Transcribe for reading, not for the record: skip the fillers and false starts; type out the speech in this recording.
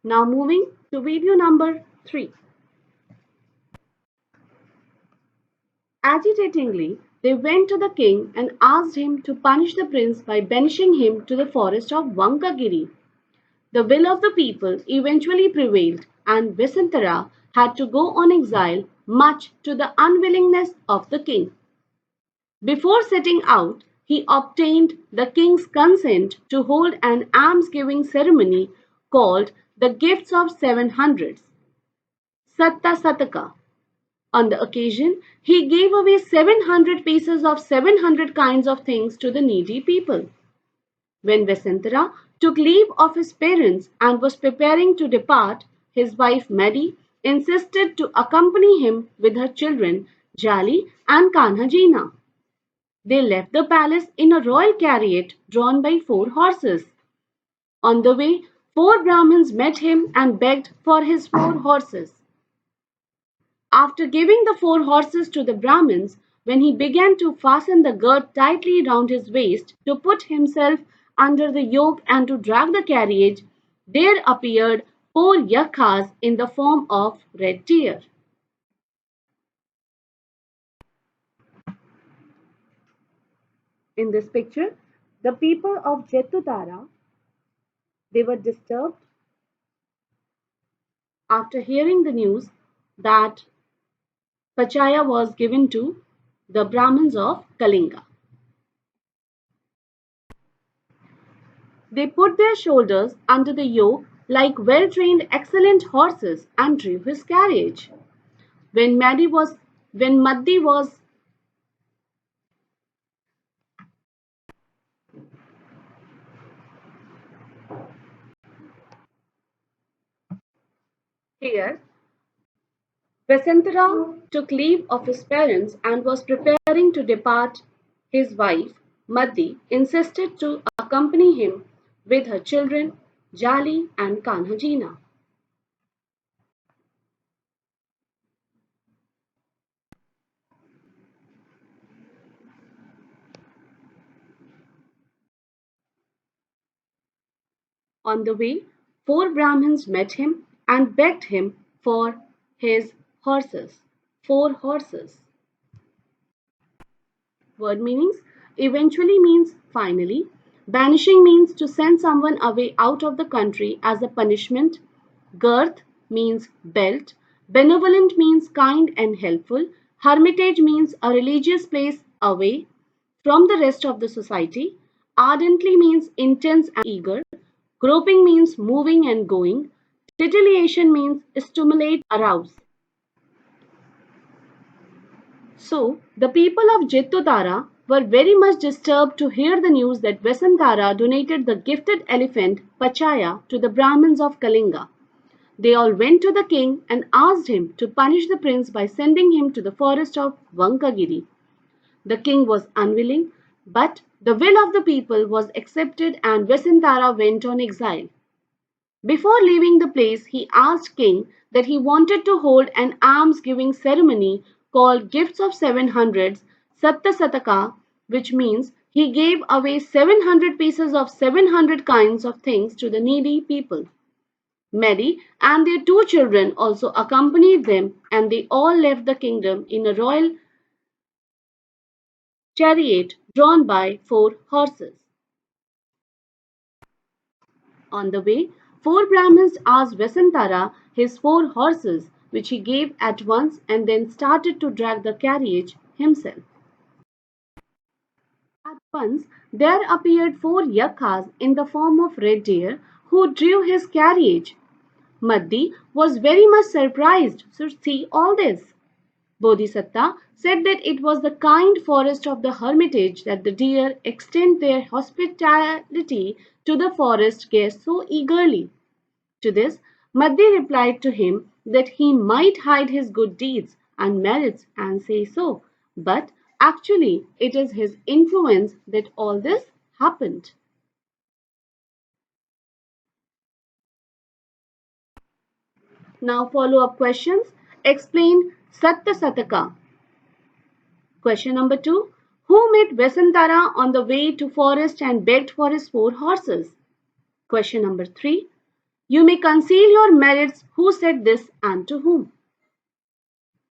Now moving to video number 3. Agitatingly, they went to the king and asked him to punish the prince by banishing him to the forest of Vankagiri. The will of the people eventually prevailed, and Vessantara had to go on exile, much to the unwillingness of the king. Before setting out, he obtained the king's consent to hold an alms-giving ceremony called the Gifts of 700s, Satta Sataka. On the occasion, he gave away 700 pieces of 700 kinds of things to the needy people. When Vessantara took leave of his parents and was preparing to depart, his wife Mary insisted to accompany him with her children Jali and Kanhajina. They left the palace in a royal chariot drawn by 4 horses. On the way, 4 Brahmins met him and begged for his 4 horses. After giving the 4 horses to the Brahmins, when he began to fasten the girth tightly round his waist to put himself under the yoke and to drag the carriage, there appeared 4 Yakhas in the form of red deer. In this picture, the people of Jetutara, they were disturbed after hearing the news that Pachaya was given to the Brahmins of Kalinga. They put their shoulders under the yoke like well-trained excellent horses and drew his carriage. When Maddi was here, Vessantara took leave of his parents and was preparing to depart. His wife, Maddi, insisted to accompany him with her children, Jali and Kanhajina. On the way, 4 Brahmins met him and begged him for his horses. 4 horses. Word meanings eventually means finally. Banishing means to send someone away out of the country as a punishment. Girth means belt. Benevolent means kind and helpful. Hermitage means a religious place away from the rest of the society. Ardently means intense and eager. Groping means moving and going. Titillation means stimulate, arouse. So, the people of Jettutara were very much disturbed to hear the news that Vessantara donated the gifted elephant Pachaya to the Brahmins of Kalinga. They all went to the king and asked him to punish the prince by sending him to the forest of Vankagiri. The king was unwilling, but the will of the people was accepted and Vessantara went on exile. Before leaving the place, he asked king that he wanted to hold an alms-giving ceremony called Gifts of 700s, Satta Sataka, which means he gave away 700 pieces of 700 kinds of things to the needy people. Mary and their 2 children also accompanied them, and they all left the kingdom in a royal chariot drawn by 4 horses. On the way, 4 Brahmins asked Vessantara his 4 horses, which he gave at once and then started to drag the carriage himself. At once there appeared 4 Yakhas in the form of red deer who drew his carriage. Maddi was very much surprised to see all this. Bodhisatta said that it was the kind forest of the hermitage that the deer extend their hospitality to the forest guests so eagerly. To this, Maddi replied to him that he might hide his good deeds and merits and say so, but actually it is his influence that all this happened. Now follow-up questions. Explain Satta Sataka. Question number 2. Who met Vessantara on the way to forest and begged for his 4 horses? Question number 3. You may conceal your merits. Who said this and to whom?